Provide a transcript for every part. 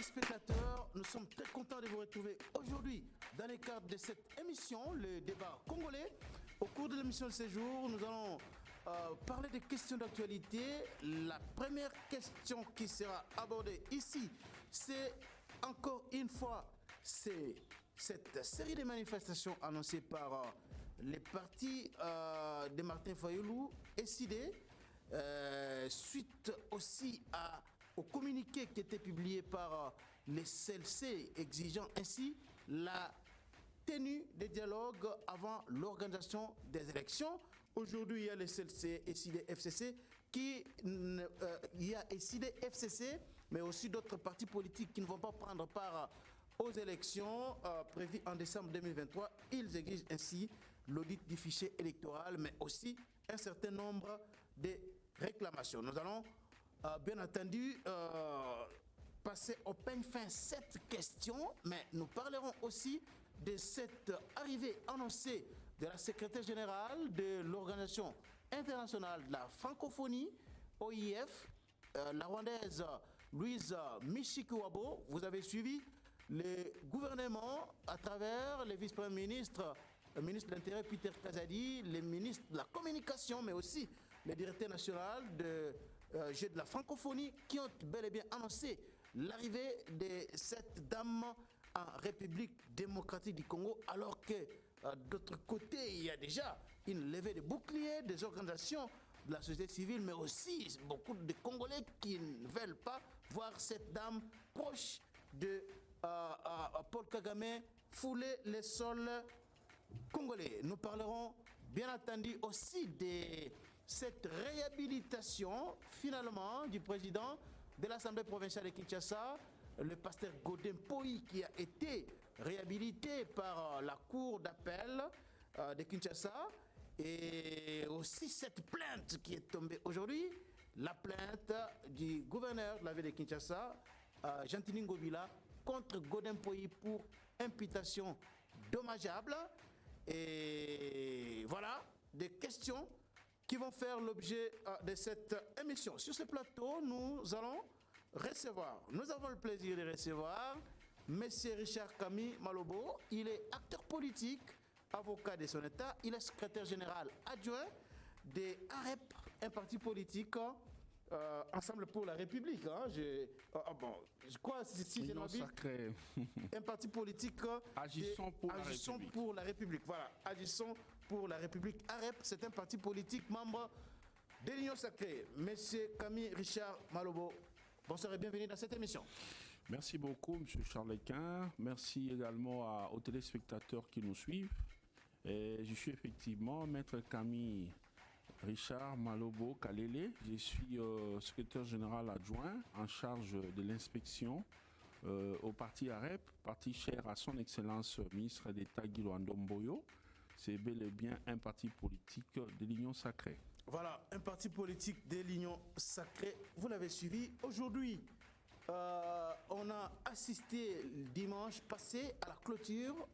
téléspectateurs, nous sommes très contents de vous retrouver aujourd'hui dans le cadre de cette émission, le débat congolais. Au cours de l'émission de ce jour, nous allons parler des questions d'actualité. La première question qui sera abordée ici, c'est encore une fois, c'est cette série de manifestations annoncées par les partis de Martin Fayoulou et SID, suite aussi au communiqué qui était publié par les CLC exigeant ainsi la tenue des dialogues avant l'organisation des élections. Aujourd'hui, il y a les CLC et SID FCC il y a SID FCC, mais aussi d'autres partis politiques qui ne vont pas prendre part aux élections prévues en décembre 2023. Ils exigent ainsi l'audit du fichier électoral, mais aussi un certain nombre de réclamations. Nous allons bien entendu passer au peigne fin cette question, mais nous parlerons aussi de cette arrivée annoncée de la secrétaire générale de l'Organisation internationale de la francophonie, OIF, la rwandaise Louise Mishikiwabo. Vous avez suivi le gouvernement à travers les vice-premiers ministres, le ministre de l'Intérieur Peter Kazadi, les ministres de la communication, mais aussi le directeur national de la francophonie qui ont bel et bien annoncé l'arrivée de cette dame en République démocratique du Congo, alors que d'autre côté, il y a déjà une levée de boucliers des organisations de la société civile, mais aussi beaucoup de Congolais qui ne veulent pas voir cette dame proche de Paul Kagame fouler les sols congolais. Nous parlerons bien entendu aussi de cette réhabilitation finalement du président de l'Assemblée provinciale de Kinshasa, le pasteur Godin Poyi, qui a été réhabilité par la cour d'appel de Kinshasa, et aussi cette plainte qui est tombée aujourd'hui, la plainte du gouverneur de la ville de Kinshasa, Gentini Ngobila, contre Godin Poyi pour imputation dommageable. Et voilà des questions qui vont faire l'objet de cette émission. Sur ce plateau, nous avons le plaisir de recevoir M. Richard Kami Malobo. Il est acteur politique, avocat de son État. Il est secrétaire général adjoint de AREP, un parti politique Ensemble pour la République. Hein. Je crois, si j'ai sacré. Un parti politique Agissons pour la République. Voilà, Agissons pour la République. AREP, c'est un parti politique membre de l'Union sacrée. Monsieur Kami Richard Malobo, bonsoir et bienvenue dans cette émission. Merci beaucoup, Monsieur Charlequin. Merci également aux téléspectateurs qui nous suivent. Et je suis effectivement Maître Kami Richard Malobo Kalele. Je suis secrétaire général adjoint en charge de l'inspection au parti AREP, parti cher à son excellence ministre d'État Guy Ndomboyo. C'est bel et bien un parti politique de l'Union sacrée. Voilà, un parti politique de l'Union sacrée. Vous l'avez suivi. Aujourd'hui, on a assisté dimanche passé à la clôture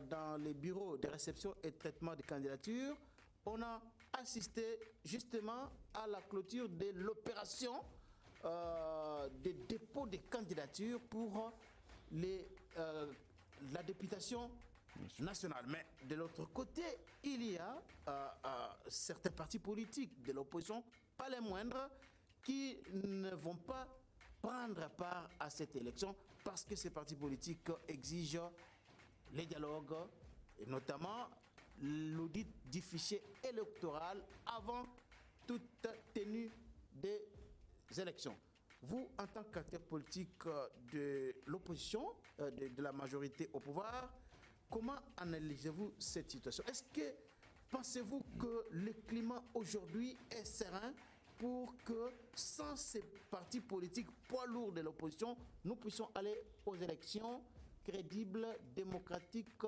dans les bureaux de réception et de traitement des candidatures. On a assisté justement à la clôture de l'opération de dépôt des candidatures pour la députation nationale. Mais de l'autre côté, il y a certains partis politiques de l'opposition, pas les moindres, qui ne vont pas prendre part à cette élection parce que ces partis politiques exigent les dialogues, et notamment l'audit du fichier électoral avant toute tenue des élections. Vous, en tant qu'acteur politique de l'opposition, de la majorité au pouvoir, comment analysez-vous cette situation? Est-ce que pensez-vous que le climat aujourd'hui est serein pour que sans ces partis politiques poids lourds de l'opposition, nous puissions aller aux élections crédibles, démocratiques,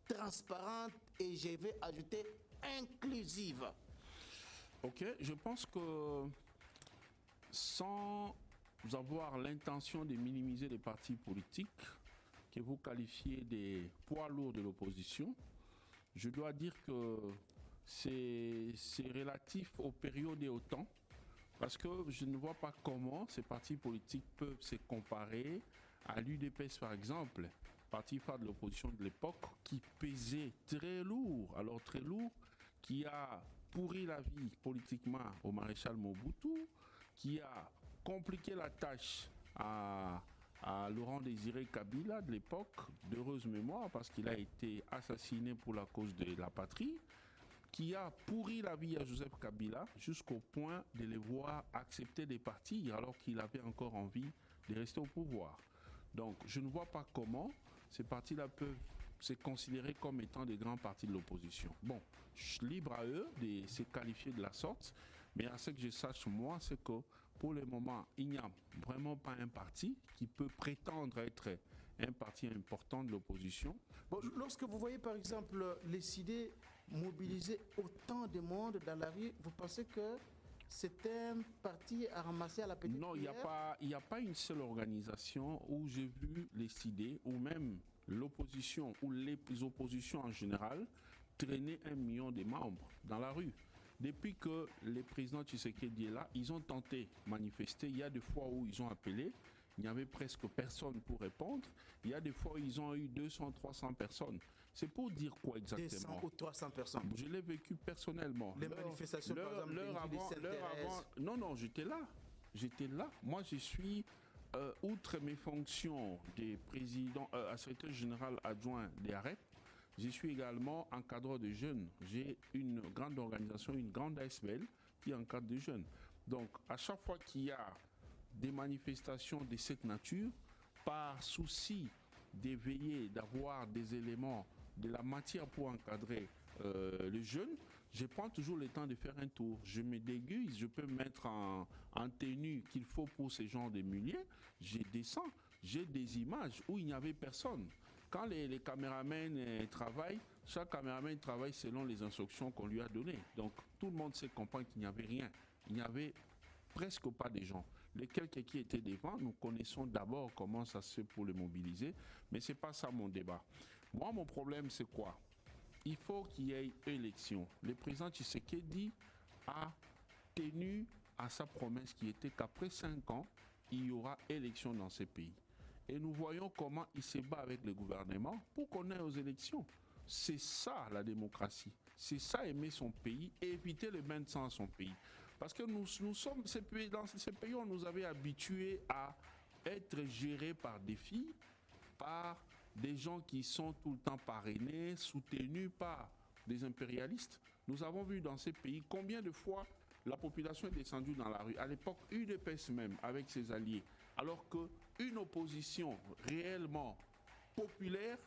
transparente et je vais ajouter inclusive? Ok, je pense que sans avoir l'intention de minimiser les partis politiques que vous qualifiez des poids lourds de l'opposition, je dois dire que c'est relatif aux périodes et au temps, parce que je ne vois pas comment ces partis politiques peuvent se comparer à l'UDPS par exemple, parti phare de l'opposition de l'époque, qui pesait très lourd, alors très lourd, qui a pourri la vie politiquement au maréchal Mobutu, qui a compliqué la tâche à Laurent Désiré Kabila de l'époque, d'heureuse mémoire parce qu'il a été assassiné pour la cause de la patrie, qui a pourri la vie à Joseph Kabila jusqu'au point de les voir accepter de partir alors qu'il avait encore envie de rester au pouvoir. Donc je ne vois pas comment ces partis-là peuvent se considérer comme étant des grands partis de l'opposition. Bon, libre à eux de se qualifier de la sorte, mais à ce que je sache moi, c'est que pour le moment, il n'y a vraiment pas un parti qui peut prétendre être un parti important de l'opposition. Bon, lorsque vous voyez par exemple les idées mobiliser autant de monde dans la rue, vous pensez que c'est un parti à ramasser à la petite Non, il n'y a pas une seule organisation où j'ai vu les idées, ou même l'opposition, ou les oppositions en général, traîner 1 million de membres dans la rue. Depuis que le président Tshisekedi est là, ils ont tenté de manifester. Il y a des fois où ils ont appelé, il n'y avait presque personne pour répondre. Il y a des fois où ils ont eu 200, 300 personnes. C'est pour dire quoi exactement? 200 ou 300 personnes. Je l'ai vécu personnellement. Les manifestations, par exemple, l'heure avant. Non, j'étais là. J'étais là. Moi, je suis, outre mes fonctions de président, secrétaire général adjoint des AREP, je suis également encadreur de jeunes. J'ai une grande organisation, une grande ASBL qui encadre des jeunes. Donc, à chaque fois qu'il y a des manifestations de cette nature, par souci d'éveiller, d'avoir des éléments, de la matière pour encadrer les jeunes, je prends toujours le temps de faire un tour. Je me déguise, je peux me mettre en tenue qu'il faut pour ce genre de milieu. Je descends, j'ai des images où il n'y avait personne. Quand les caméramens travaillent, chaque caméraman travaille selon les instructions qu'on lui a données. Donc tout le monde sait comprendre qu'il n'y avait rien. Il n'y avait presque pas de gens. Les quelques qui étaient devant, nous connaissons d'abord comment ça se fait pour les mobiliser, mais ce n'est pas ça mon débat. Moi, mon problème, c'est quoi? Il faut qu'il y ait élection. Le président Tshisekedi a tenu à sa promesse qui était qu'après 5 ans, il y aura élection dans ce pays. Et nous voyons comment il se bat avec le gouvernement pour qu'on ait aux élections. C'est ça la démocratie. C'est ça aimer son pays et éviter le bain de sang à son pays. Parce que nous sommes dans ces pays, on nous avait habitués à être gérés par des filles, par des gens qui sont tout le temps parrainés, soutenus par des impérialistes. Nous avons vu dans ces pays combien de fois la population est descendue dans la rue. À l'époque, UDPS même, avec ses alliés. Alors qu'une opposition réellement populaire,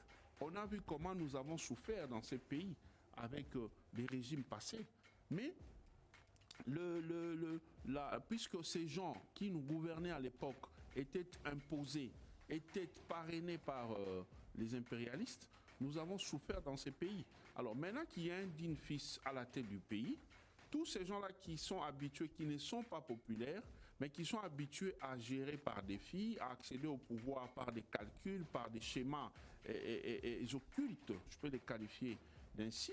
on a vu comment nous avons souffert dans ces pays avec les régimes passés. Mais puisque ces gens qui nous gouvernaient à l'époque étaient imposés, étaient parrainés par les impérialistes, nous avons souffert dans ces pays. Alors maintenant qu'il y a un digne fils à la tête du pays, tous ces gens-là qui sont habitués, qui ne sont pas populaires, mais qui sont habitués à gérer par des filles, à accéder au pouvoir par des calculs, par des schémas occultes, je peux les qualifier d'ainsi,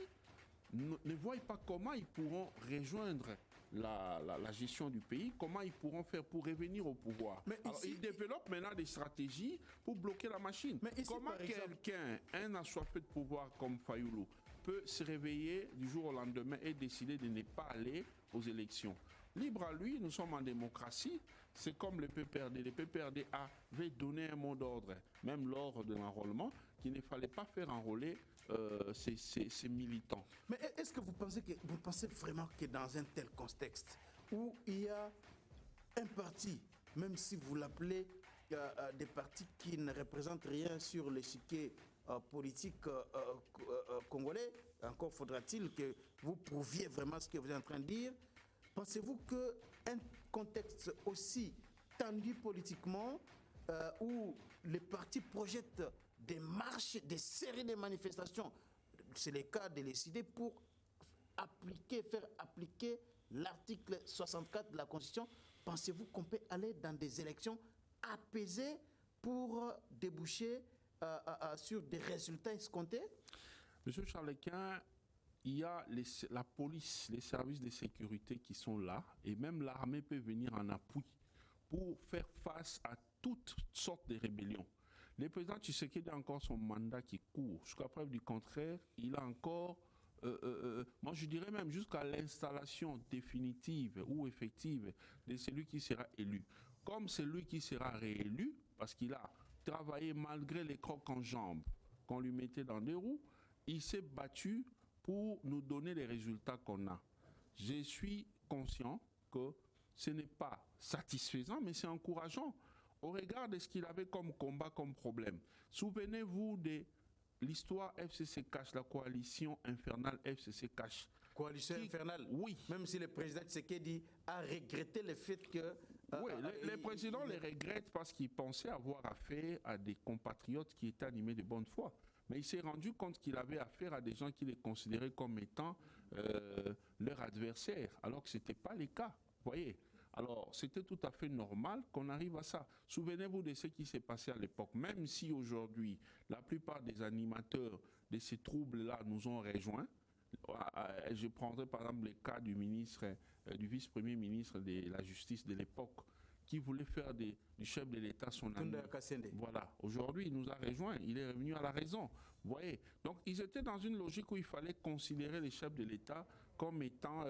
ne voient pas comment ils pourront rejoindre la gestion du pays, comment ils pourront faire pour revenir au pouvoir. Alors, ils développent maintenant des stratégies pour bloquer la machine. Mais ici, comment quelqu'un, un assoiffé de pouvoir comme Fayoulou, peut se réveiller du jour au lendemain et décider de ne pas aller aux élections? Libre à lui, nous sommes en démocratie, c'est comme le PPRD. Le PPRD avait donné un mot d'ordre, même lors de l'enrôlement, qu'il ne fallait pas faire enrôler ces militants. Mais est-ce que vous pensez vraiment que dans un tel contexte où il y a un parti, même si vous l'appelez des partis qui ne représentent rien sur l'échiquier politique congolais, encore faudra-t-il que vous prouviez vraiment ce que vous êtes en train de dire. Pensez-vous qu'un contexte aussi tendu politiquement, où les partis projettent des marches, des séries de manifestations, c'est le cas de décider pour faire appliquer l'article 64 de la Constitution, pensez-vous qu'on peut aller dans des élections apaisées pour déboucher sur des résultats escomptés? Monsieur Charlequin, il y a la police, les services de sécurité qui sont là, et même l'armée peut venir en appui pour faire face à toutes sortes de rébellions. Le président Tshisekedi a encore son mandat qui court. Jusqu'à preuve du contraire, il a encore, moi je dirais même jusqu'à l'installation définitive ou effective de celui qui sera élu. Comme celui qui sera réélu, parce qu'il a travaillé malgré les crocs en jambes qu'on lui mettait dans des roues, il s'est battu pour nous donner les résultats qu'on a. Je suis conscient que ce n'est pas satisfaisant, mais c'est encourageant au regard de ce qu'il avait comme combat, comme problème. Souvenez-vous de l'histoire FCC Cash, la coalition infernale FCC Cash. Coalition infernale. Oui. Même si le président Tshisekedi a regretté le fait que... oui, le président les regrette parce qu'il pensait avoir affaire à des compatriotes qui étaient animés de bonne foi. Mais il s'est rendu compte qu'il avait affaire à des gens qui les considéraient comme étant leur adversaire, alors que ce n'était pas le cas. Vous voyez? Alors, c'était tout à fait normal qu'on arrive à ça. Souvenez-vous de ce qui s'est passé à l'époque. Même si aujourd'hui, la plupart des animateurs de ces troubles-là nous ont rejoints, je prendrai par exemple le cas du ministre, du vice-premier ministre de la Justice de l'époque, qui voulait faire du chef de l'État son ami. Voilà. Aujourd'hui, il nous a rejoints. Il est revenu à la raison. Vous voyez? Donc, ils étaient dans une logique où il fallait considérer les chefs de l'État comme étant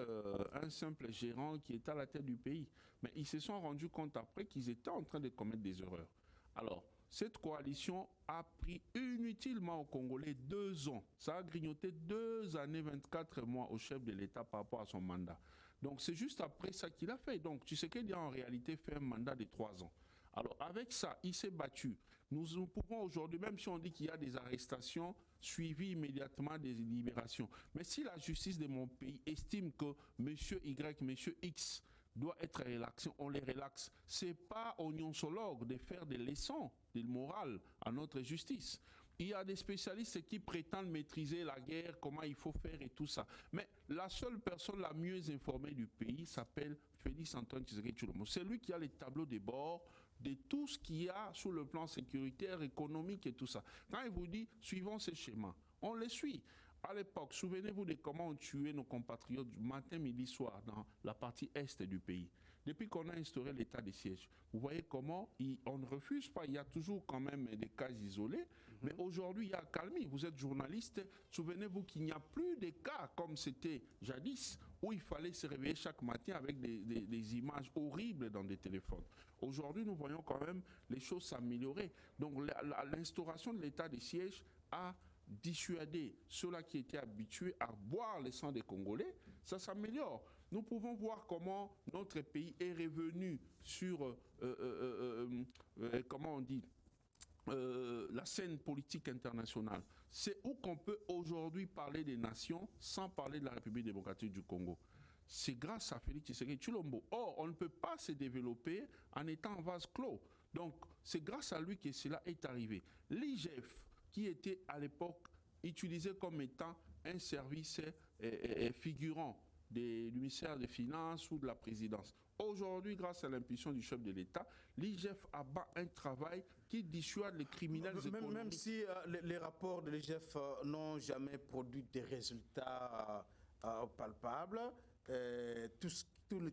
un simple gérant qui était à la tête du pays. Mais ils se sont rendus compte après qu'ils étaient en train de commettre des erreurs. Alors, cette coalition a pris inutilement aux Congolais 2 ans. Ça a grignoté 2 années, 24 mois au chef de l'État par rapport à son mandat. Donc, c'est juste après ça qu'il a fait. Donc, tu sais qu'il a en réalité fait un mandat de 3 ans. Alors, avec ça, il s'est battu. Nous pouvons aujourd'hui, même si on dit qu'il y a des arrestations, suivies immédiatement des libérations. Mais si la justice de mon pays estime que M. Y, M. X doit être relaxé, on les relaxe. Ce n'est pas aux nonsologues de faire des leçons de morale à notre justice. Il y a des spécialistes qui prétendent maîtriser la guerre, comment il faut faire et tout ça. Mais la seule personne la mieux informée du pays s'appelle Félix Antoine Tshisekedi Tshilombo. C'est lui qui a les tableaux de bord de tout ce qu'il y a sur le plan sécuritaire, économique et tout ça. Quand il vous dit, suivons ces schémas, on les suit. À l'époque, souvenez-vous de comment on tuait nos compatriotes du matin, midi, soir dans la partie est du pays. Depuis qu'on a instauré l'état de siège, vous voyez comment on ne refuse pas, il y a toujours quand même des cas isolés, mais aujourd'hui il y a accalmie. Vous êtes journaliste, souvenez-vous qu'il n'y a plus de cas comme c'était jadis, où il fallait se réveiller chaque matin avec des images horribles dans des téléphones. Aujourd'hui, nous voyons quand même les choses s'améliorer. Donc l'instauration de l'état de siège a dissuader ceux-là qui étaient habitués à boire le sang des Congolais, ça s'améliore. Nous pouvons voir comment notre pays est revenu sur, comment on dit, la scène politique internationale. C'est où qu'on peut aujourd'hui parler des nations sans parler de la République démocratique du Congo. C'est grâce à Félix Tshisekedi Tshilombo. Or, on ne peut pas se développer en étant en vase clos. Donc, c'est grâce à lui que cela est arrivé. L'IGF, qui était à l'époque utilisé comme étant un service figurant du ministère des Finances ou de la présidence. Aujourd'hui, grâce à l'impulsion du chef de l'État, l'IGF abat un travail qui dissuade les criminels économiques. Même si les rapports de l'IGF n'ont jamais produit des résultats palpables,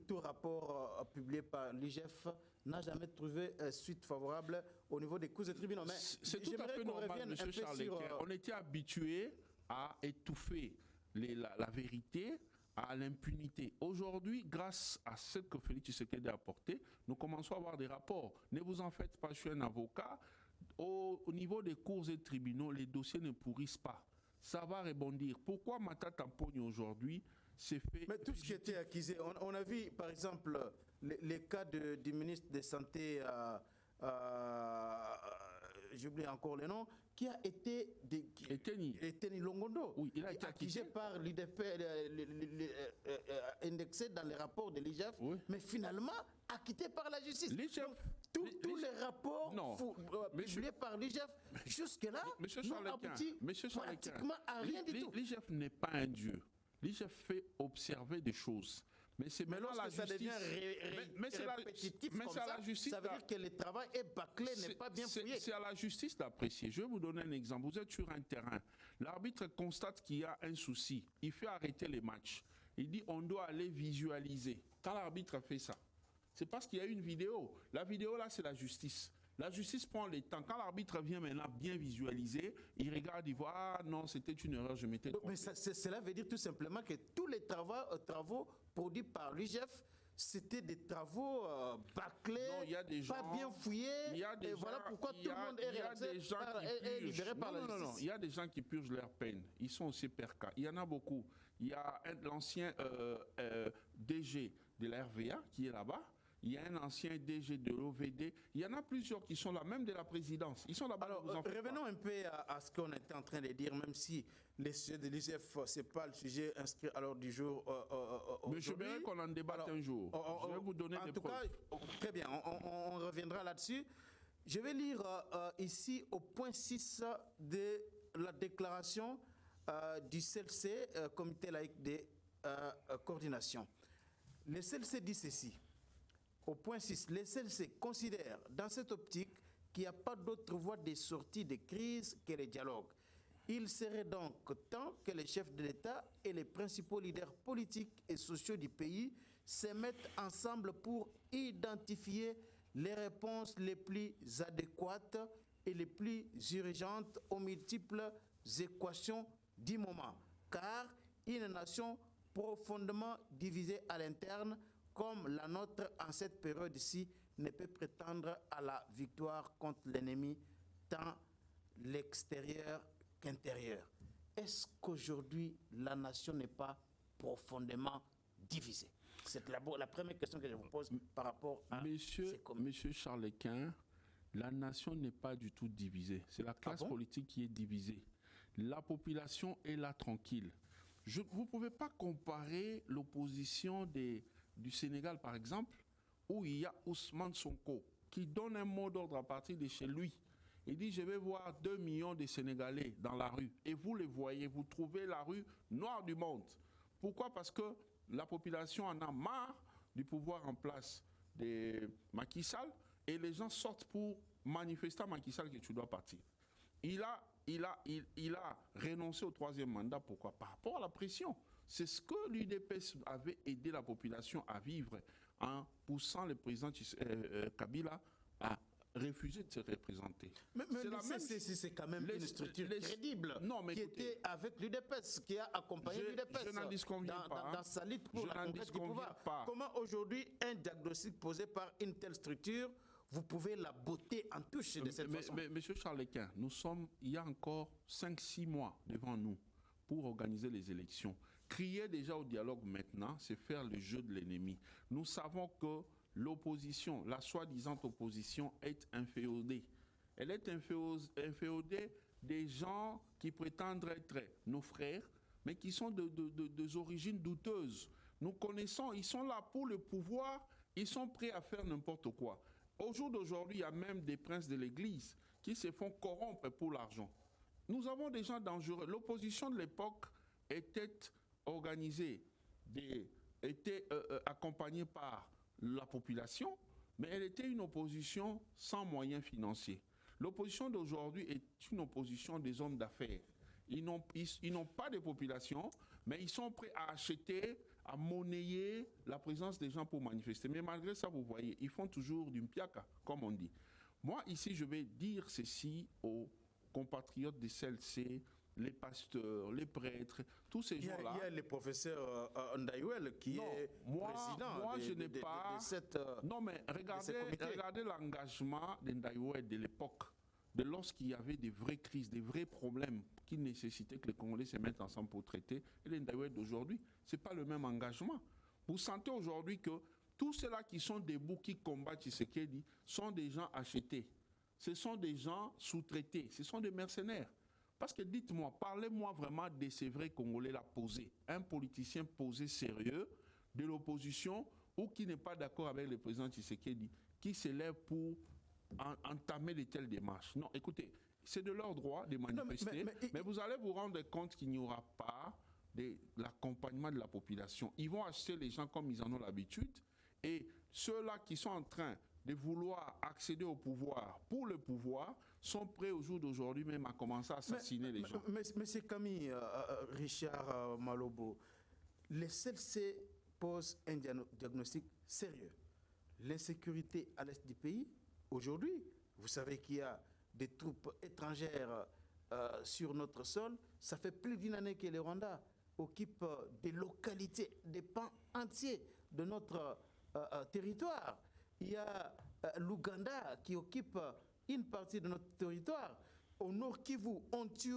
tout rapport publié par l'IGF n'a jamais trouvé suite favorable au niveau des cours et tribunaux. C'est tout à fait normal, M. Charles. On était habitué à étouffer la vérité, à l'impunité. Aujourd'hui, grâce à ce que Félix Tshisekedi a apporté, nous commençons à avoir des rapports. Ne vous en faites pas, je suis un avocat. Au niveau des cours et tribunaux, les dossiers ne pourrissent pas. Ça va rebondir. Pourquoi Matata Mponi aujourd'hui s'est fait... Mais tout ce qui était accusé, on a vu par exemple les cas du ministre de Santé, j'oublie encore le nom, qui a été Eteni Longondo. Oui, il a été accusé par l'IDP, indexé dans les rapports de l'IGF, oui, mais finalement acquitté par la justice. Tous les rapports publiés par l'IGF jusque-là n'ont abouti pratiquement à rien du tout. L'IGF n'est pas un dieu. L'IGF fait observer des choses. Mais c'est maintenant la justice. Ça devient répétitif comme ça, ça veut dire que le travail est bâclé, n'est pas bien fouillé. C'est à la justice d'apprécier. Je vais vous donner un exemple. Vous êtes sur un terrain. L'arbitre constate qu'il y a un souci. Il fait arrêter les matchs. Il dit on doit aller visualiser. Quand l'arbitre fait ça, c'est parce qu'il y a une vidéo. La vidéo là, c'est la justice. La justice prend le temps. Quand l'arbitre vient maintenant bien visualiser, il regarde, il voit, ah non, c'était une erreur, je m'étais trompé. Mais cela veut dire tout simplement que tous les travaux produits par l'UGF, c'était des travaux bâclés, Non, il y a des gens, pas bien fouillés. Il y a des et gens, voilà pourquoi tout le monde est libéré par la justice. Non, il y a des gens qui purgent leur peine. Ils sont aussi percas. Il y en a beaucoup. Il y a l'ancien DG de la RVA qui est là-bas. Il y a un ancien DG de l'OVD. Il y en a plusieurs qui sont là, même de la présidence. Ils sont là-bas. Alors, revenons un peu à ce qu'on était en train de dire, même si les sujets de l'IGF, ce n'est pas le sujet inscrit à l'ordre du jour. Mais je voudrais qu'on en débatte un jour. Je vais vous donner des preuves. En tout cas, très bien, on reviendra là-dessus. Je vais lire ici au point 6 de la déclaration du CLC, Comité laïque de coordination. Le CLC dit ceci. Au point 6, le CLC considère dans cette optique qu'il n'y a pas d'autre voie de sortie de crise que le dialogue. Il serait donc temps que les chefs de l'État et les principaux leaders politiques et sociaux du pays se mettent ensemble pour identifier les réponses les plus adéquates et les plus urgentes aux multiples équations du moment. Car une nation profondément divisée à l'interne, comme la nôtre en cette période-ci, ne peut prétendre à la victoire contre l'ennemi tant l'extérieur qu'intérieur. Est-ce qu'aujourd'hui, la nation n'est pas profondément divisée? C'est la première question que je vous pose par rapport à Monsieur Charles-Quint, la nation n'est pas du tout divisée. C'est la classe politique qui est divisée. La population est là tranquille. Vous ne pouvez pas comparer l'opposition du Sénégal, par exemple, où il y a Ousmane Sonko, qui donne un mot d'ordre à partir de chez lui. Il dit, je vais voir 2 millions de Sénégalais dans la rue. Et vous les voyez, vous trouvez la rue noire du monde. Pourquoi? Parce que la population en a marre du pouvoir en place de Macky Sall et les gens sortent pour manifester à Macky Sall que tu dois partir. Il a renoncé au 3e mandat. Pourquoi? Par rapport à la pression. C'est ce que l'UDPS avait aidé la population à vivre en poussant le président Kabila à refuser de se représenter. Mais c'est quand même une structure crédible qui était avec l'UDPS, qui a accompagné l'UDPS dans sa lutte pour la conquête du pouvoir. Comment aujourd'hui un diagnostic posé par une telle structure, vous pouvez la botter en touche de cette façon? Monsieur Charles-Quint, il y a encore 5-6 mois devant nous pour organiser les élections. Crier déjà au dialogue maintenant, c'est faire le jeu de l'ennemi. Nous savons que l'opposition, la soi-disant opposition, est inféodée. Elle est inféodée des gens qui prétendent être nos frères, mais qui sont des origines douteuses. Nous connaissons, ils sont là pour le pouvoir, ils sont prêts à faire n'importe quoi. Au jour d'aujourd'hui, il y a même des princes de l'Église qui se font corrompre pour l'argent. Nous avons des gens dangereux. L'opposition de l'époque était organisée, était accompagnée par la population, mais elle était une opposition sans moyens financiers. L'opposition d'aujourd'hui est une opposition des hommes d'affaires. Ils n'ont pas de population, mais ils sont prêts à acheter, à monnayer la présence des gens pour manifester. Mais malgré ça, vous voyez, ils font toujours du mpiaka, comme on dit. Moi, ici, je vais dire ceci aux compatriotes des CLC, les pasteurs, les prêtres, tous ces gens-là. Il y a le professeur Ndayouel qui est président de cette non, mais regardez l'engagement d'Ndayouel de l'époque, de lorsqu'il y avait des vraies crises, des vrais problèmes qui nécessitaient que les Congolais se mettent ensemble pour traiter. Et l'Ndayouel d'aujourd'hui, ce n'est pas le même engagement. Vous sentez aujourd'hui que tous ceux-là qui sont debout, qui combattent Tshisekedi, sont des gens achetés. Ce sont des gens sous-traités, ce sont des mercenaires. Parce que dites-moi, parlez-moi vraiment de ces vrais Congolais-là posés. Un politicien posé sérieux de l'opposition ou qui n'est pas d'accord avec le président Tshisekedi, qui se lève pour entamer de telles démarches. Non, écoutez, c'est de leur droit de manifester, mais vous allez vous rendre compte qu'il n'y aura pas de l'accompagnement de la population. Ils vont acheter les gens comme ils en ont l'habitude et ceux-là qui sont en train de vouloir accéder au pouvoir pour le pouvoir sont prêts au jour d'aujourd'hui même à commencer à assassiner les gens. Monsieur Camille, Richard Malobo, le CLC pose un diagnostic sérieux. L'insécurité à l'est du pays, aujourd'hui, Vous savez qu'il y a des troupes étrangères sur notre sol. Ça fait plus d'une année que le Rwanda occupe des localités, des pans entiers de notre territoire. Il y a l'Ouganda qui occupe une partie de notre territoire. Au Nord Kivu, on tue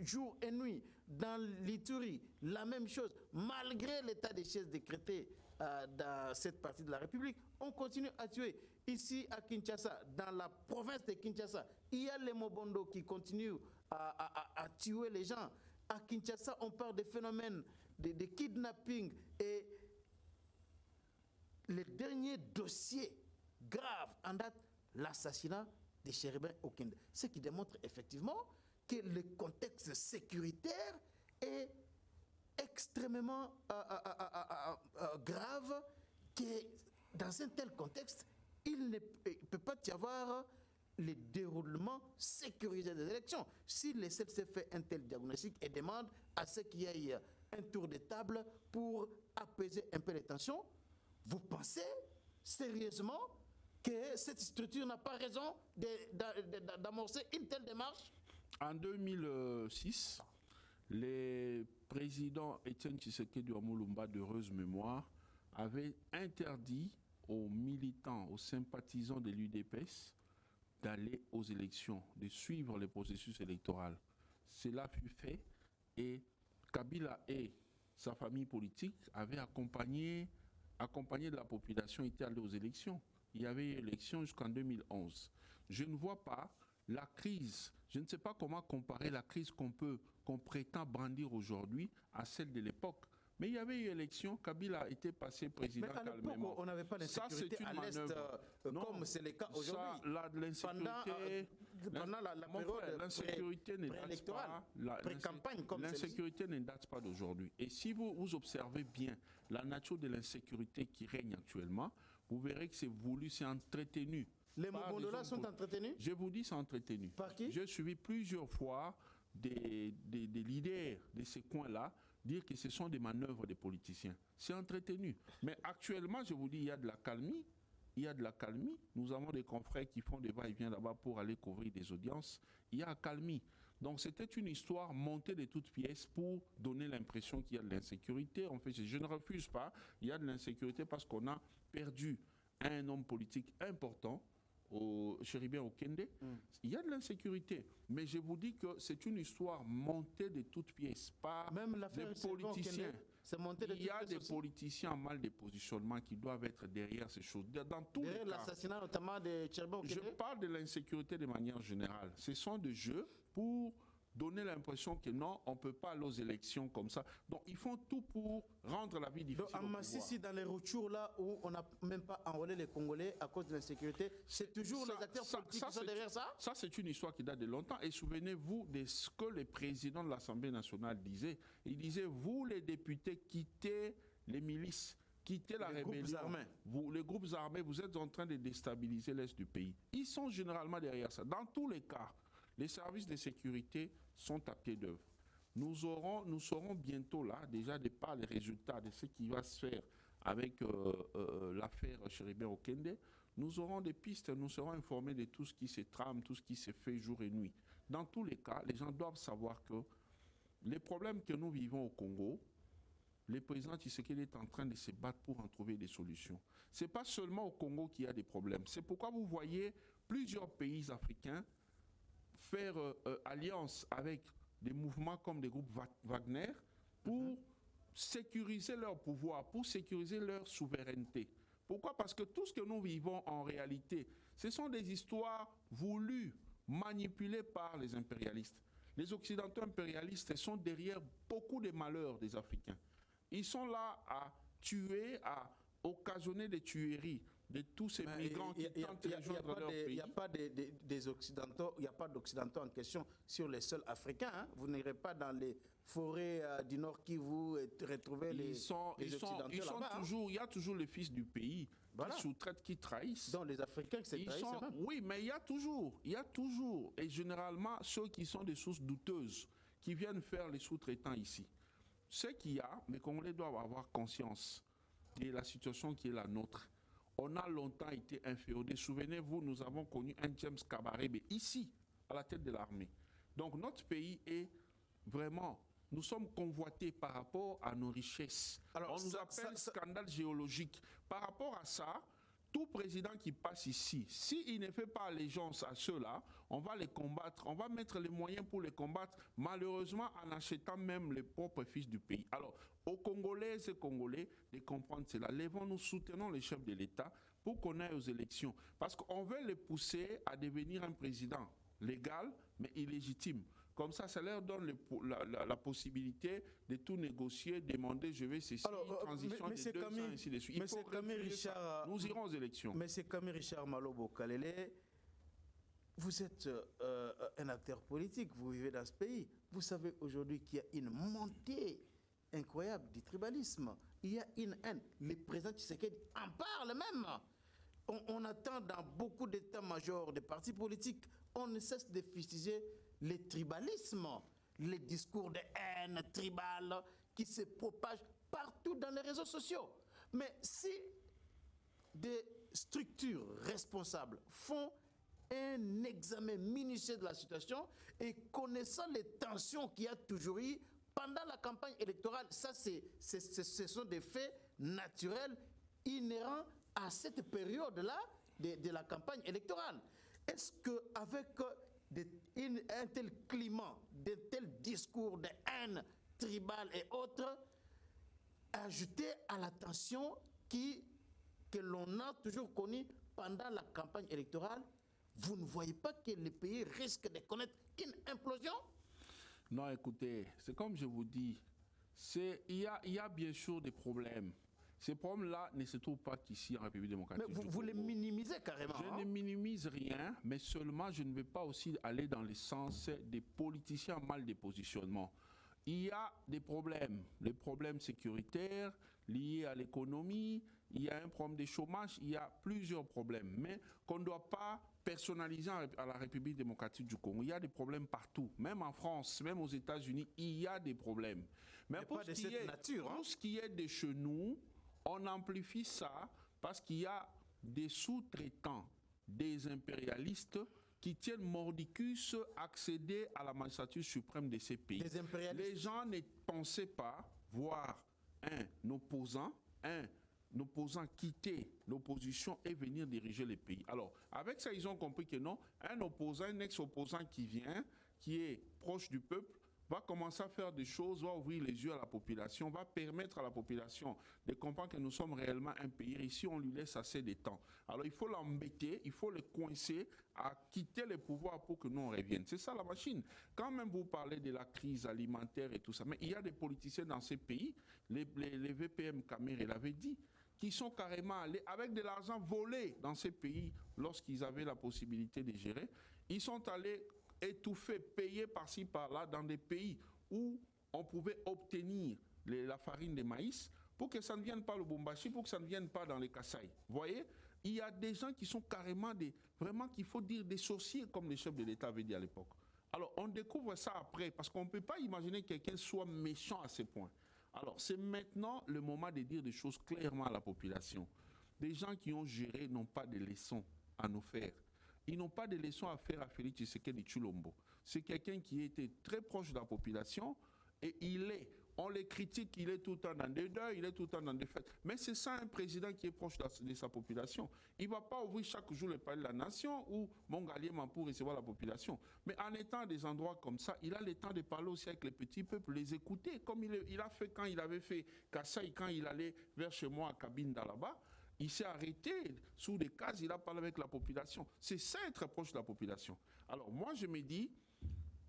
jour et nuit. Dans l'Ituri, la même chose. Malgré l'état des sièges décrété dans cette partie de la République, on continue à tuer. Ici à Kinshasa, dans la province de Kinshasa, il y a les Mobondo qui continuent à tuer les gens. À Kinshasa, on parle des phénomènes de kidnapping et le dernier dossier grave en date, l'assassinat de Chérubin Okende. Ce qui démontre effectivement que le contexte sécuritaire est extrêmement grave, que dans un tel contexte, il ne peut pas y avoir le déroulement sécurisé des élections. Si le CEPC fait un tel diagnostic et demande à ce qu'il y ait un tour de table pour apaiser un peu les tensions, vous pensez sérieusement que cette structure n'a pas raison d'amorcer une telle démarche? En 2006, les présidents Étienne Tshisekedi Mulumba d'heureuse mémoire avaient interdit aux militants, aux sympathisants de l'UDPS d'aller aux élections, de suivre les processus électoraux. Cela fut fait et Kabila et sa famille politique avaient accompagné de la population, étaient allés aux élections. Il y avait eu élection jusqu'en 2011. Je ne vois pas la crise, je ne sais pas comment comparer la crise qu'on prétend brandir aujourd'hui à celle de l'époque. Mais il y avait eu élection, Kabila était passé président calmement. Mais à l'époque, on n'avait pas l'insécurité à l'Est comme c'est le cas aujourd'hui. Pendant la période l'insécurité ne date pas d'aujourd'hui. Et si vous observez bien la nature de l'insécurité qui règne actuellement, vous verrez que c'est voulu, c'est entretenu. Les Mobondola sont entretenus? Je vous dis, c'est entretenu. Par qui? J'ai suivi plusieurs fois des leaders de ces coins-là dire que ce sont des manœuvres des politiciens. C'est entretenu. Mais actuellement, je vous dis, il y a de la calmie. Il y a de la calmie. Nous avons des confrères qui font des va-et-vient là-bas pour aller couvrir des audiences. Il y a calmie. Donc c'était une histoire montée de toutes pièces pour donner l'impression qu'il y a de l'insécurité. En fait, je ne refuse pas. Il y a de l'insécurité parce qu'on a perdu un homme politique important, Chérubin Okende. Il y a de l'insécurité. Mais je vous dis que c'est une histoire montée de toutes pièces par des politiciens. Il y a des politiciens en mal de positionnement qui doivent être derrière ces choses. Dans tous les cas, l'assassinat notamment de Chérubin Okende. Je parle de l'insécurité de manière générale. Ce sont des jeux pour donner l'impression que non, on ne peut pas aller aux élections comme ça. Donc, ils font tout pour rendre la vie difficile. Donc, en Massissi, dans les retours là où on n'a même pas enrôlé les Congolais à cause de l'insécurité, c'est toujours les acteurs politiques qui sont derrière ça? Ça, c'est une histoire qui date de longtemps. Et souvenez-vous de ce que le président de l'Assemblée nationale disait. Il disait, vous les députés, quittez les milices, quittez la rébellion. Vous, les groupes armés, vous êtes en train de déstabiliser l'Est du pays. Ils sont généralement derrière ça. Dans tous les cas, les services de sécurité sont à pied d'œuvre. Nous saurons bientôt là, déjà de par les résultats de ce qui va se faire avec l'affaire Chérubin Okende, nous aurons des pistes, nous serons informés de tout ce qui se trame, tout ce qui se fait jour et nuit. Dans tous les cas, les gens doivent savoir que les problèmes que nous vivons au Congo, le président Tshisekedi est en train de se battre pour en trouver des solutions. Ce n'est pas seulement au Congo qu'il y a des problèmes. C'est pourquoi vous voyez plusieurs pays africains faire alliance avec des mouvements comme des groupes Wagner pour sécuriser leur pouvoir, pour sécuriser leur souveraineté. Pourquoi? Parce que tout ce que nous vivons en réalité, ce sont des histoires voulues, manipulées par les impérialistes. Les Occidentaux impérialistes sont derrière beaucoup de malheurs des Africains. Ils sont là à tuer, à occasionner des tueries de tous ces migrants qui tentent de rejoindre leur pays. Il n'y a pas des Occidentaux, il n'y a pas d'Occidentaux en question sur les sols africains. Hein. Vous n'irez pas dans les forêts du Nord Kivu et retrouver les Occidentaux là-bas. Il y a toujours les fils du pays qui sous-traitent, qui trahissent. Donc les Africains qui se trahissent. Oui, mais il y a toujours, et généralement ceux qui sont des sources douteuses, qui viennent faire les sous-traitants ici. Ce qu'il y a, mais Congolais doivent avoir conscience de la situation qui est la nôtre. on a longtemps été inféodé. Souvenez-vous, nous avons connu un James Kabarebe ici, à la tête de l'armée. Donc notre pays est vraiment, nous sommes convoités par rapport à nos richesses. Alors, on nous appelle scandale géologique. Par rapport à ça, tout président qui passe ici, s'il ne fait pas allégeance à ceux-là, on va les combattre, on va mettre les moyens pour les combattre, malheureusement en achetant même les propres fils du pays. Alors, aux Congolaises et Congolais de comprendre cela, nous soutenons les chefs de l'État pour qu'on aille aux élections. Parce qu'on veut les pousser à devenir un président légal, mais illégitime. Comme ça leur donne la possibilité de tout négocier, demander je vais ceci, transition de 2 ans, ainsi de suite. Nous irons aux élections. Mais c'est Camille Richard Malobo Kalele, vous êtes un acteur politique, vous vivez dans ce pays. Vous savez aujourd'hui qu'il y a une montée incroyable du tribalisme. Il y a une haine. Les présidents Tshisekedi en parlent même. On attend dans beaucoup d'états-majors des partis politiques, on ne cesse de fustiger les tribalismes, les discours de haine tribale qui se propagent partout dans les réseaux sociaux. Mais si des structures responsables font un examen minutieux de la situation et connaissant les tensions qu'il y a toujours eu pendant la campagne électorale, ça ce sont des faits naturels inhérents à cette période-là de la campagne électorale. Est-ce qu'avec un tel climat, de tels discours de haine tribale et autres, ajouté à la tension que l'on a toujours connue pendant la campagne électorale, vous ne voyez pas que le pays risque de connaître une implosion? Non, écoutez, c'est comme je vous dis, il y a bien sûr des problèmes. Ces problèmes-là ne se trouvent pas qu'ici en République démocratique. Mais vous les minimisez carrément. Je ne minimise rien, mais seulement je ne vais pas aussi aller dans le sens des politiciens mal de positionnement. Il y a des problèmes, les problèmes sécuritaires liés à l'économie, il y a un problème de chômage, il y a plusieurs problèmes, mais qu'on ne doit pas personnaliser à la République démocratique du Congo. Il y a des problèmes partout, même en France, même aux États-Unis, il y a des problèmes. Mais pour ce qui est de chez nous, on amplifie ça parce qu'il y a des sous-traitants, des impérialistes qui tiennent mordicus à accéder à la magistrature suprême de ces pays. Les gens ne pensaient pas voir un opposant quitter l'opposition et venir diriger les pays. Alors, avec ça, ils ont compris que non, un opposant, un ex-opposant qui vient, qui est proche du peuple, va commencer à faire des choses, va ouvrir les yeux à la population, va permettre à la population de comprendre que nous sommes réellement un pays. Ici, on lui laisse assez de temps. Alors, il faut l'embêter, il faut le coincer à quitter le pouvoir pour que nous on revienne. C'est ça la machine. Quand même vous parlez de la crise alimentaire et tout ça, mais il y a des politiciens dans ces pays, les VPM Kamer, il avait dit, qui sont carrément allés avec de l'argent volé dans ces pays lorsqu'ils avaient la possibilité de gérer. Ils sont allés étouffés, payés par-ci, par-là, dans des pays où on pouvait obtenir la farine de maïs pour que ça ne vienne pas le Lubumbashi, pour que ça ne vienne pas dans les Kasaï. Vous voyez, il y a des gens qui sont carrément vraiment qu'il faut dire des sorciers, comme les chefs de l'État avaient dit à l'époque. Alors, on découvre ça après, parce qu'on ne peut pas imaginer que quelqu'un soit méchant à ce point. Alors, c'est maintenant le moment de dire des choses clairement à la population. Des gens qui ont géré n'ont pas de leçons à nous faire. Ils n'ont pas de leçons à faire à Félix Tshisekedi Tshilombo. C'est quelqu'un qui était très proche de la population et on les critique, il est tout le temps dans des deuils, il est tout le temps dans des fêtes. Mais c'est ça un président qui est proche de sa population. Il ne va pas ouvrir chaque jour le palais de la nation ou Mongaliema pour recevoir la population. Mais en étant à des endroits comme ça, il a le temps de parler aussi avec les petits peuples, les écouter, comme il a fait quand il avait fait Kasaï, quand il allait vers chez moi à Cabinda là-bas. Il s'est arrêté sous des cases, il a parlé avec la population. C'est ça être proche de la population. Alors moi je me dis,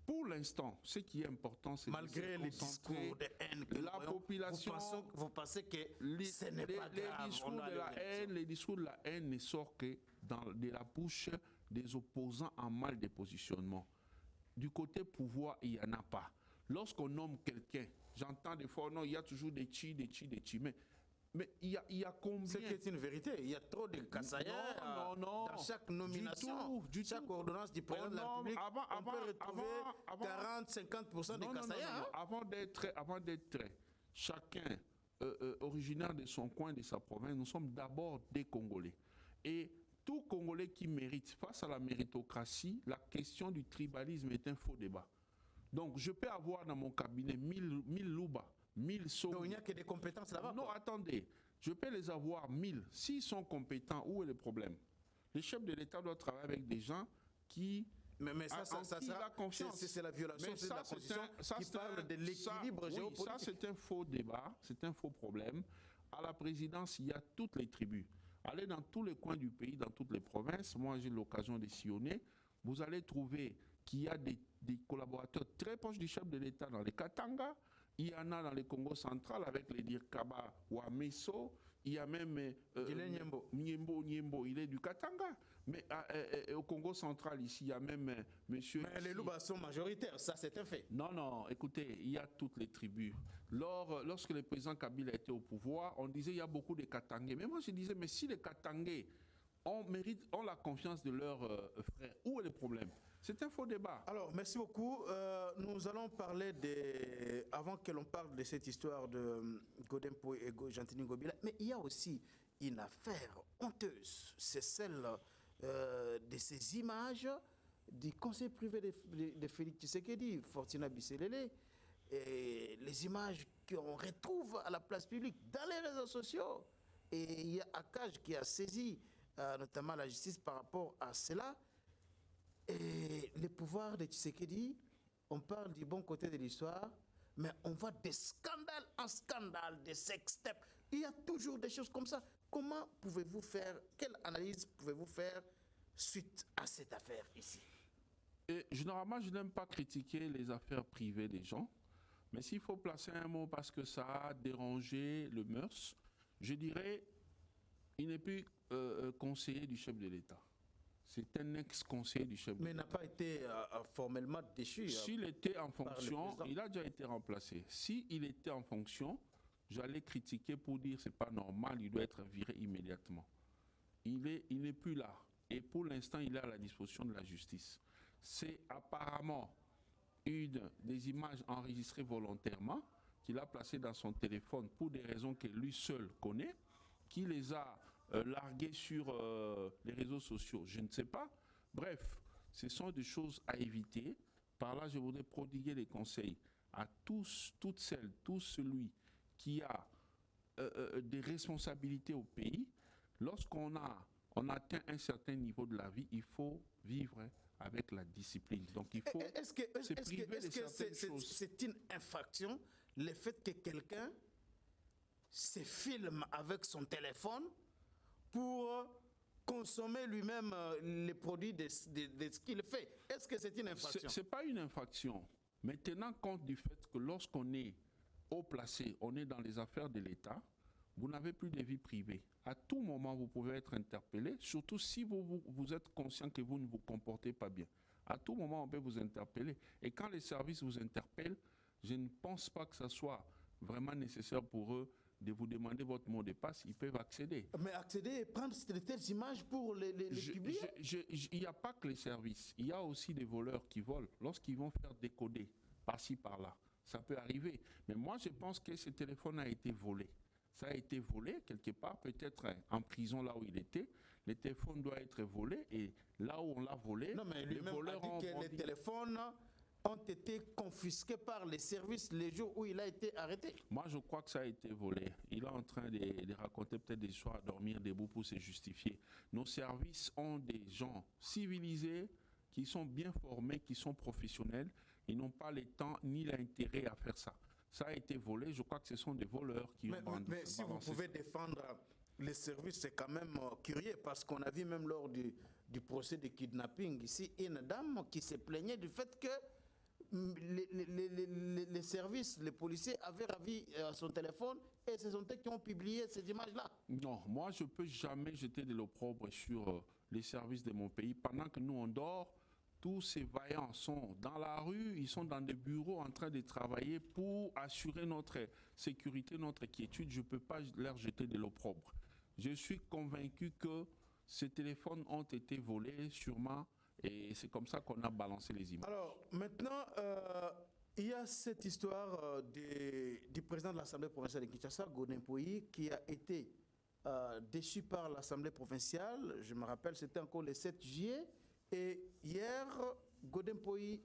pour l'instant, ce qui est important, c'est malgré les discours de haine que la population, vous pensez que ce n'est pas grave. Les discours de la haine ne sortent que de la bouche des opposants en mal de positionnement. Du côté pouvoir, il n'y en a pas. Lorsqu'on nomme quelqu'un, j'entends des fois, non, il y a toujours des chi, mais il y a combien? C'est qui est une vérité. Il y a trop de Kassaïens dans chaque nomination, chaque ordonnance du président de la République. On peut retrouver 40-50% de Kassaïens. Avant d'être chacun originaire de son coin, de sa province, nous sommes d'abord des Congolais. Et tout Congolais qui mérite, face à la méritocratie, la question du tribalisme est un faux débat. Donc, je peux avoir dans mon cabinet 1000 Louba, 1000 Sogo. Donc, il n'y a que des compétences là-bas. Non, attendez. Je peux les avoir 1000. S'ils sont compétents, où est le problème? Les chefs de l'État doivent travailler avec des gens qui... Mais ça c'est la violation de la Constitution qui parle de l'équilibre géopolitique. Ça, c'est un faux débat, c'est un faux problème. À la présidence, il y a toutes les tribus. Allez dans tous les coins du pays, dans toutes les provinces. Moi, j'ai l'occasion de sillonner. Vous allez trouver qu'il y a des collaborateurs très proches du chef de l'État dans les Katanga. Il y en a dans le Congo central avec les Dirkaba ou Ameso. Il y a même Niembo, il est du Katanga. Mais au Congo central, ici, il y a même monsieur... Mais les Louba sont majoritaires, ça c'est un fait. Non, écoutez, il y a toutes les tribus. Lorsque le président Kabila était au pouvoir, on disait qu'il y a beaucoup de Katangais. Mais moi, je disais, mais si les Katangais ont la confiance de leurs frères, où est le problème? C'est un faux débat. Alors, merci beaucoup. Nous allons parler avant que l'on parle de cette histoire de Godempo et Gentini Ngobila, mais il y a aussi une affaire honteuse. C'est celle de ces images du conseil privé de Félix Tshisekedi, Fortuna Bisselele, et les images qu'on retrouve à la place publique dans les réseaux sociaux. Et il y a Akaj qui a saisi notamment la justice par rapport à cela. Et les pouvoirs de Tshisekedi, on parle du bon côté de l'histoire, mais on voit des scandales en scandale, des sextapes. Il y a toujours des choses comme ça. Comment pouvez-vous faire, quelle analyse pouvez-vous faire suite à cette affaire ici? Généralement, je n'aime pas critiquer les affaires privées des gens, mais s'il faut placer un mot parce que ça a dérangé le mœurs, je dirais, il n'est plus conseiller du chef de l'État. C'est un ex-conseiller du chef de l'État. Mais il n'a pas été formellement déchu. S'il était en fonction, il a déjà été remplacé. S'il était en fonction, j'allais critiquer pour dire c'est pas normal, il doit être viré immédiatement. Il n'est plus là. Et pour l'instant, il est à la disposition de la justice. C'est apparemment des images enregistrées volontairement qu'il a placées dans son téléphone pour des raisons que lui seul connaît, qui les a larguées sur les réseaux sociaux. Je ne sais pas. Bref, ce sont des choses à éviter. Par là, je voudrais prodiguer des conseils à tous, toutes celles, tout celui qui a des responsabilités au pays. Lorsqu'on atteint un certain niveau de la vie, il faut vivre avec la discipline. Donc il faut se priver de certaines choses. C'est une infraction, le fait que quelqu'un se filme avec son téléphone pour consommer lui-même les produits de ce qu'il fait? Est-ce que c'est une infraction? Ce n'est pas une infraction. Mais tenant compte du fait que lorsqu'on est haut placé, on est dans les affaires de l'État, vous n'avez plus de vie privée. À tout moment, vous pouvez être interpellé, surtout si vous êtes conscient que vous ne vous comportez pas bien. À tout moment, on peut vous interpeller. Et quand les services vous interpellent, je ne pense pas que ce soit vraiment nécessaire pour eux de vous demander votre mot de passe. Ils peuvent accéder. Mais accéder et prendre de telles images pour les publier? Il n'y a pas que les services. Il y a aussi des voleurs qui volent. Lorsqu'ils vont faire décoder par-ci, par-là, ça peut arriver. Mais moi, je pense que ce téléphone a été volé. Ça a été volé quelque part, peut-être en prison là où il était. Le téléphone doit être volé et là où on l'a volé, non, mais les voleurs ont dit que les téléphones ont été confisqués par les services les jours où il a été arrêté. Moi, je crois que ça a été volé. Il est en train de raconter peut-être des histoires à dormir debout pour se justifier. Nos services ont des gens civilisés qui sont bien formés, qui sont professionnels. Ils n'ont pas le temps ni l'intérêt à faire ça. Ça a été volé, je crois que ce sont des voleurs qui ont brandi. Mais si vous pouvez défendre les services, c'est quand même curieux, parce qu'on a vu même lors du procès de kidnapping ici, une dame qui se plaignait du fait que les services, les policiers avaient ravi son téléphone et ce sont eux qui ont publié ces images-là. Non, moi je ne peux jamais jeter de l'opprobre sur les services de mon pays. Pendant que nous on dort, tous ces vaillants sont dans la rue, ils sont dans des bureaux en train de travailler pour assurer notre sécurité, notre quiétude. Je ne peux pas leur jeter de l'opprobre. Je suis convaincu que ces téléphones ont été volés sûrement et c'est comme ça qu'on a balancé les images. Alors maintenant, Il y a cette histoire du président de l'Assemblée provinciale de Kinshasa, Godin Poyi, qui a été déchu par l'Assemblée provinciale. Je me rappelle, c'était encore le 7 juillet. Et hier, Godin Poyi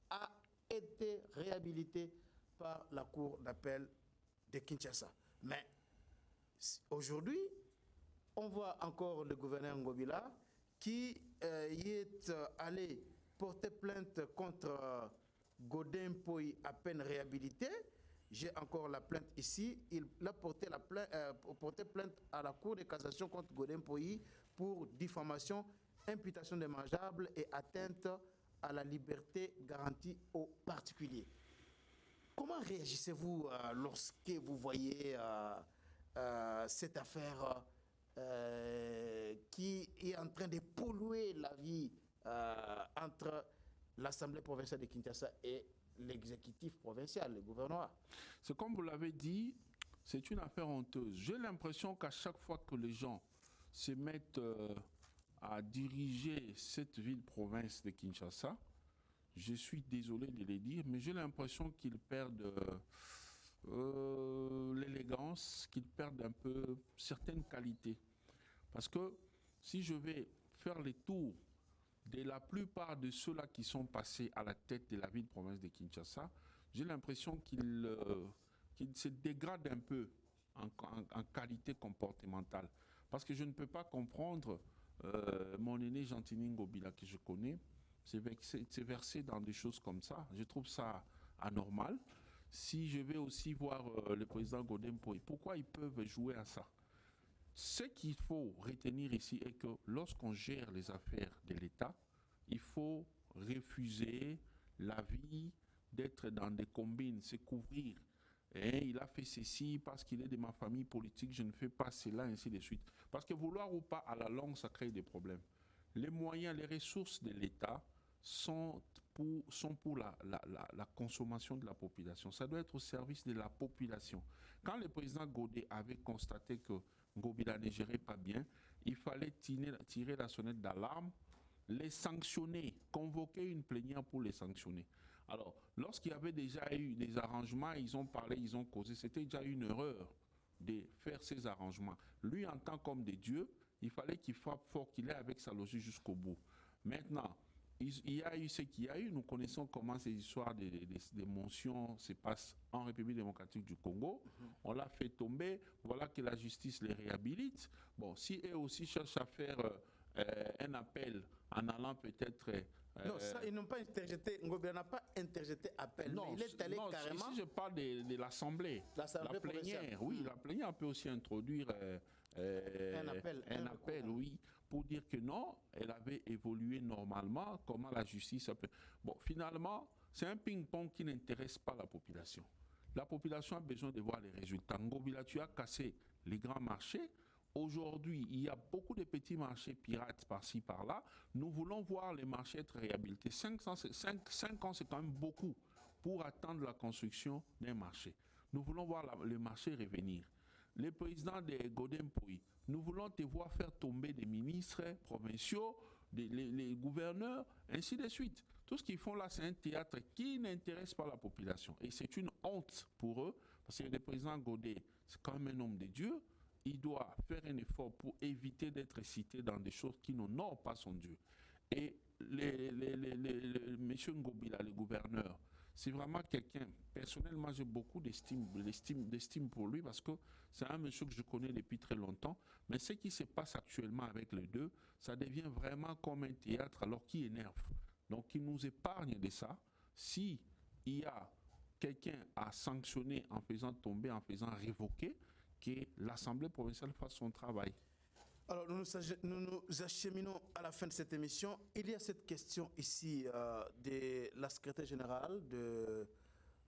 a été réhabilité par la Cour d'appel de Kinshasa. Mais aujourd'hui, on voit encore le gouverneur Ngobila qui y est allé porter plainte contre Godin Poyi à peine réhabilité. J'ai encore la plainte ici. Il a porté plainte à la Cour de cassation contre Godin Poyi pour diffamation, imputation de mangeables et atteinte à la liberté garantie aux particuliers. Comment réagissez-vous lorsque vous voyez cette affaire qui est en train de polluer la vie entre l'Assemblée provinciale de Kinshasa et l'exécutif provincial, le gouvernement? C'est comme vous l'avez dit, c'est une affaire honteuse. J'ai l'impression qu'à chaque fois que les gens se mettent à diriger cette ville-province de Kinshasa, je suis désolé de le dire, mais j'ai l'impression qu'ils perdent l'élégance, qu'ils perdent un peu certaines qualités. Parce que si je vais faire les tours de la plupart de ceux-là qui sont passés à la tête de la ville-province de Kinshasa, j'ai l'impression qu'ils se dégradent un peu en qualité comportementale. Parce que je ne peux pas comprendre mon aîné Gentini Ngobila que je connais, c'est versé dans des choses comme ça. Je trouve ça anormal. Si je vais aussi voir le président Godin Poyi, pourquoi ils peuvent jouer à ça? Ce qu'il faut retenir ici est que lorsqu'on gère les affaires de l'État, il faut refuser la vie d'être dans des combines, se couvrir. Et il a fait ceci parce qu'il est de ma famille politique, je ne fais pas cela, ainsi de suite. Parce que vouloir ou pas, à la longue, ça crée des problèmes. Les moyens, les ressources de l'État sont pour la consommation de la population. Ça doit être au service de la population. Quand le président Godé avait constaté que Ngobila ne gérait pas bien, il fallait tirer la sonnette d'alarme, les sanctionner, convoquer une plénière pour les sanctionner. Alors, lorsqu'il y avait déjà eu des arrangements, ils ont parlé, ils ont causé, c'était déjà une erreur de faire ces arrangements. Lui, en tant qu'homme de Dieu, il fallait qu'il frappe fort, qu'il ait avec sa logique jusqu'au bout. Maintenant, il y a eu ce qu'il y a eu. Nous connaissons comment ces histoires de motions se passent en République démocratique du Congo. On l'a fait tomber. Voilà que la justice les réhabilite. Bon, si eux aussi cherchent à faire un appel en allant peut-être... non, ça, ils n'ont pas interjeté. Ngobila n'a pas interjeté appel. Non, mais il est allé non, carrément. Ici, je parle de l'Assemblée. La plénière, oui, la plénière peut aussi introduire un appel, oui, pour dire que non, elle avait évolué normalement, comment la justice a pu... Bon, finalement, c'est un ping-pong qui n'intéresse pas la population. La population a besoin de voir les résultats. Ngobila, tu as cassé les grands marchés. Aujourd'hui, il y a beaucoup de petits marchés pirates par-ci, par-là. Nous voulons voir les marchés être réhabilités. 5 ans, c'est quand même beaucoup pour attendre la construction d'un marché. Nous voulons voir le marché revenir. Le président de Godin Poyi, nous voulons te voir faire tomber des ministres provinciaux, les gouverneurs, ainsi de suite. Tout ce qu'ils font là, c'est un théâtre qui n'intéresse pas la population. Et c'est une honte pour eux, parce que le président Godin, c'est quand même un homme de Dieu. Il doit faire un effort pour éviter d'être cité dans des choses qui n'honorent pas son Dieu. Et M. Ngobila, le gouverneur, c'est vraiment quelqu'un, personnellement j'ai beaucoup d'estime pour lui parce que c'est un monsieur que je connais depuis très longtemps, mais ce qui se passe actuellement avec les deux, ça devient vraiment comme un théâtre alors qui énerve. Donc il nous épargne de ça. Si il y a quelqu'un à sanctionner en faisant tomber, en faisant révoquer, que l'Assemblée provinciale fasse son travail. Alors, nous nous acheminons à la fin de cette émission. Il y a cette question ici de la secrétaire générale de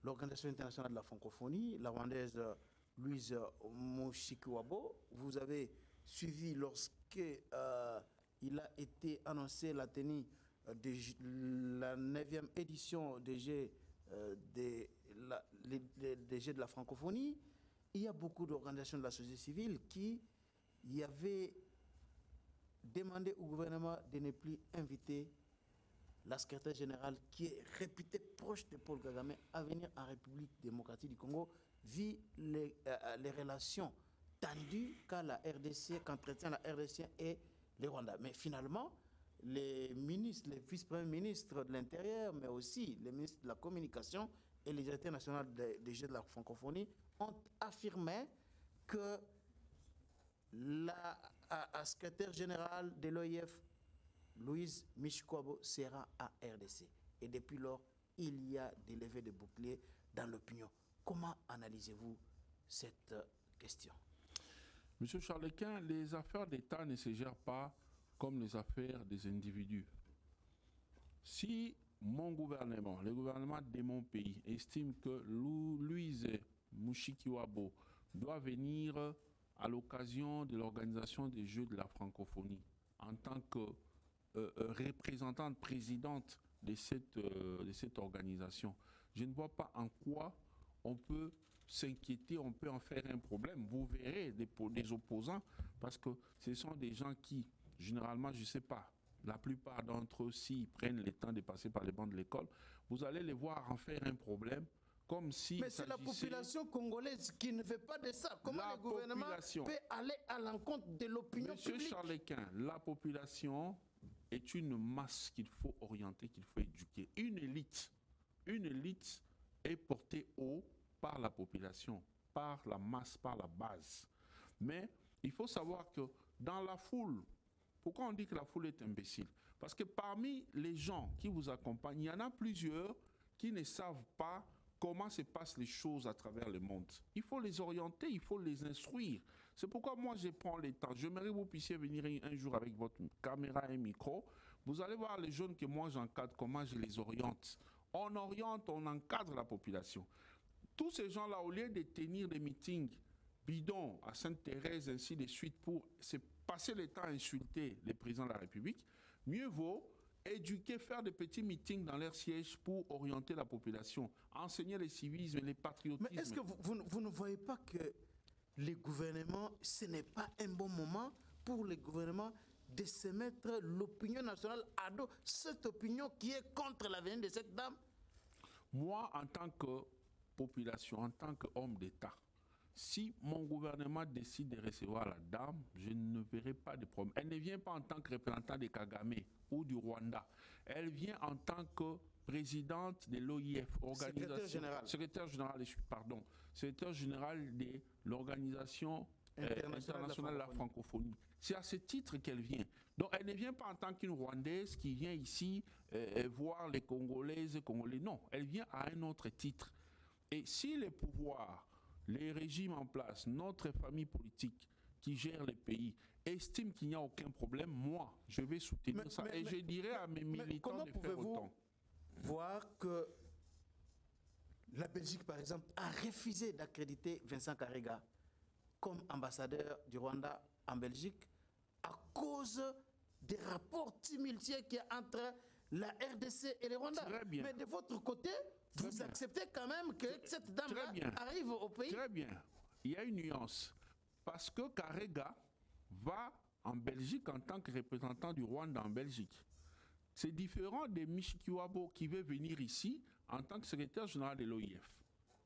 l'Organisation internationale de la francophonie, la rwandaise Louise Mushikiwabo. Vous avez suivi lorsqu'il a été annoncé la tenue de la 9e édition des Jeux de la francophonie. Il y a beaucoup d'organisations de la société civile qui y avaient demandé au gouvernement de ne plus inviter la secrétaire générale qui est réputée proche de Paul Kagame à venir en République démocratique du Congo, vit les relations tendues qu'entretient la RDC et les Rwandais. Mais finalement, les ministres, les vice-premiers ministres de l'Intérieur, mais aussi les ministres de la Communication et les directeurs nationaux des Jeux de la francophonie ont affirmé que la secrétaire générale de l'OIF, Louise Michikoabo, sera à RDC. Et depuis lors, il y a des levées de boucliers dans l'opinion. Comment analysez-vous cette question? Monsieur Charlequin, les affaires d'État ne se gèrent pas comme les affaires des individus. Si mon gouvernement, le gouvernement de mon pays, estime que Louise Mushikiwabo doit venir à l'occasion de l'organisation des Jeux de la francophonie en tant que représentante présidente de cette organisation, je ne vois pas en quoi on peut s'inquiéter, on peut en faire un problème. Vous verrez des opposants, parce que ce sont des gens qui, généralement, je ne sais pas, la plupart d'entre eux, s'ils prennent le temps de passer par les bancs de l'école, vous allez les voir en faire un problème, comme si... Mais c'est la population congolaise qui ne fait pas de ça. Comment le gouvernement peut aller à l'encontre de l'opinion publique? Monsieur Charlequin, la population est une masse qu'il faut orienter, qu'il faut éduquer. Une élite est portée haut par la population, par la masse, par la base. Mais il faut savoir que dans la foule, pourquoi on dit que la foule est imbécile? Parce que parmi les gens qui vous accompagnent, il y en a plusieurs qui ne savent pas comment se passent les choses à travers le monde. Il faut les orienter, il faut les instruire. C'est pourquoi moi je prends le temps. J'aimerais que vous puissiez venir un jour avec votre caméra et micro. Vous allez voir les jeunes que moi j'encadre, comment je les oriente. On oriente, on encadre la population. Tous ces gens-là, au lieu de tenir des meetings bidons à Sainte-Thérèse, ainsi de suite, pour se passer le temps à insulter le président de la République, mieux vaut éduquer, faire des petits meetings dans leur siège pour orienter la population, enseigner le civisme et le patriotisme. Mais est-ce que vous ne voyez pas que les gouvernements, ce n'est pas un bon moment pour les gouvernements de se mettre l'opinion nationale à dos, cette opinion qui est contre la venue de cette dame? Moi, en tant que population, en tant qu'homme d'État, si mon gouvernement décide de recevoir la dame, je ne verrai pas de problème. Elle ne vient pas en tant que représentant de Kagame ou du Rwanda. Elle vient en tant que présidente de l'OIF, secrétaire général de l'Organisation internationale de la francophonie. C'est à ce titre qu'elle vient. Donc elle ne vient pas en tant qu'une Rwandaise qui vient ici voir les Congolaises, Congolais. Non, elle vient à un autre titre. Et si les pouvoirs, les régimes en place, notre famille politique qui gère les pays, estiment qu'il n'y a aucun problème, moi, je vais soutenir ça. Et je dirais à mes militants de faire autant. Voir que la Belgique, par exemple, a refusé d'accréditer Vincent Karega comme ambassadeur du Rwanda en Belgique à cause des rapports tumultueux qu'il y a entre la RDC et le Rwanda. Mais de votre côté, vous acceptez quand même que cette dame-là arrive au pays? Très bien. Il y a une nuance. Parce que Karega va en Belgique en tant que représentant du Rwanda en Belgique. C'est différent de Mushikiwabo qui veut venir ici en tant que secrétaire général de l'OIF.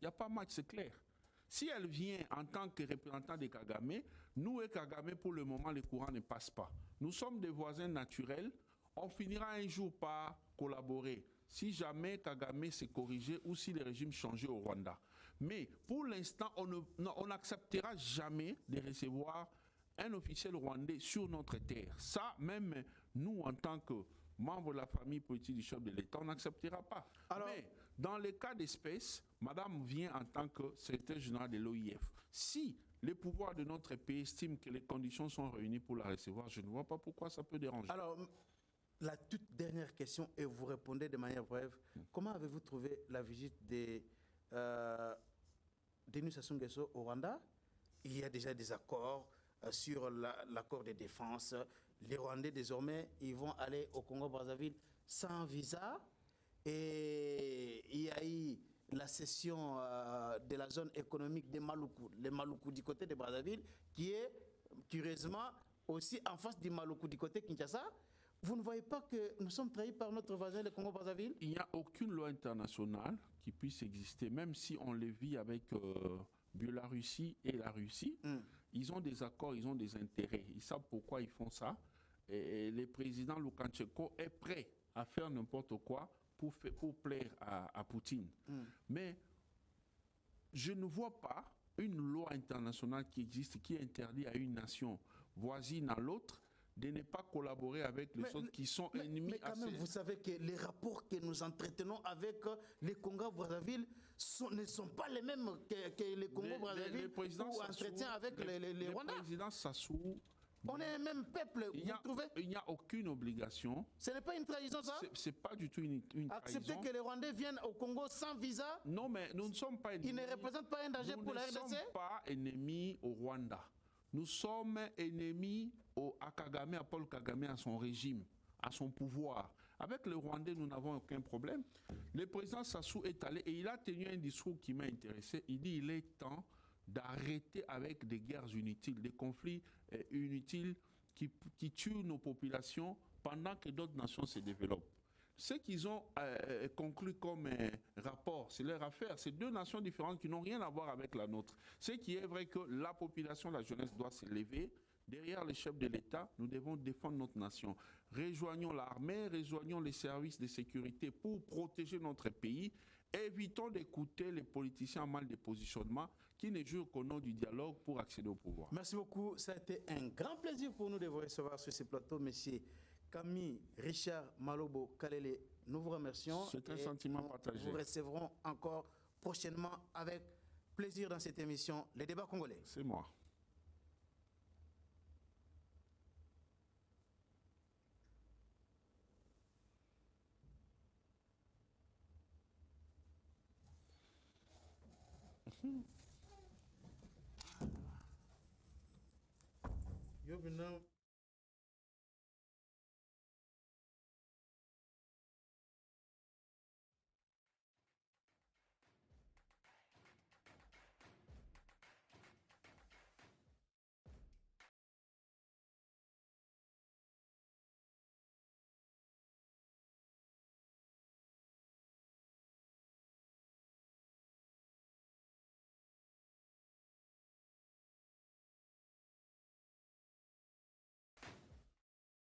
Il n'y a pas match, c'est clair. Si elle vient en tant que représentant de Kagame, nous et Kagame, pour le moment, le courant ne passe pas. Nous sommes des voisins naturels. On finira un jour par collaborer si jamais Kagame s'est corrigé ou si le régime changeait au Rwanda. Mais pour l'instant, on n'acceptera jamais de recevoir un officiel rwandais sur notre terre. Ça, même nous, en tant que membres de la famille politique du chef de l'État, on n'acceptera pas. Mais dans le cas d'espèce, madame vient en tant que secrétaire général de l'OIF. Si les pouvoirs de notre pays estiment que les conditions sont réunies pour la recevoir, je ne vois pas pourquoi ça peut déranger. Alors, la toute dernière question, et vous répondez de manière brève. Comment avez-vous trouvé la visite de Denis Sassou Nguesso au Rwanda? Il y a déjà des accords sur l'accord de défense. Les Rwandais, désormais, ils vont aller au Congo-Brazzaville sans visa. Et il y a eu la cession de la zone économique des Maluku, les Maluku du côté de Brazzaville, qui est curieusement aussi en face du Maluku du côté de Kinshasa. vous ne voyez pas que nous sommes trahis par notre voisin, le Congo-Brazzaville? Il n'y a aucune loi internationale qui puisse exister, même si on les vit avec Biélorussie et la Russie. Ils ont des accords, ils ont des intérêts. Ils savent pourquoi ils font ça. Et le président Loukachenko est prêt à faire n'importe quoi pour plaire à Poutine. Mais je ne vois pas une loi internationale qui existe, qui interdit à une nation voisine à l'autre de ne pas collaborer avec les autres qui sont ennemis. Mais quand même, vous savez que les rapports que nous entretenons avec les Congo-Brazzaville ne sont pas les mêmes que les Congo-Brazzaville ou entretient avec les Rwandais. Le président Sassou, on est un même peuple, vous trouvez? Il n'y a aucune obligation. Ce n'est pas une trahison, ça? C'est pas du tout une trahison. Accepter que les Rwandais viennent au Congo sans visa? Non, mais nous ne sommes pas ennemis. Ils ne représentent pas un danger pour la RDC? Nous ne sommes pas ennemis au Rwanda. Nous sommes ennemis à Kagame, à Paul Kagame, à son régime, à son pouvoir. Avec les Rwandais, nous n'avons aucun problème. Le président Sassou est allé et il a tenu un discours qui m'a intéressé. Il dit qu'il est temps d'arrêter avec des guerres inutiles, des conflits inutiles qui tuent nos populations pendant que d'autres nations se développent. Ce qu'ils ont conclu comme rapport, c'est leur affaire. C'est deux nations différentes qui n'ont rien à voir avec la nôtre. Ce qui est vrai que la population, la jeunesse doit se lever. Derrière les chefs de l'État, nous devons défendre notre nation. Rejoignons l'armée, rejoignons les services de sécurité pour protéger notre pays. Évitons d'écouter les politiciens en mal de positionnement qui ne jouent qu'au nom du dialogue pour accéder au pouvoir. Merci beaucoup. Ça a été un grand plaisir pour nous de vous recevoir sur ce plateau, messieurs Camille, Richard, Malobo, Kalele. Nous vous remercions. C'est un sentiment partagé. Nous vous recevrons encore prochainement avec plaisir dans cette émission, Les Débats Congolais. C'est moi. You've been now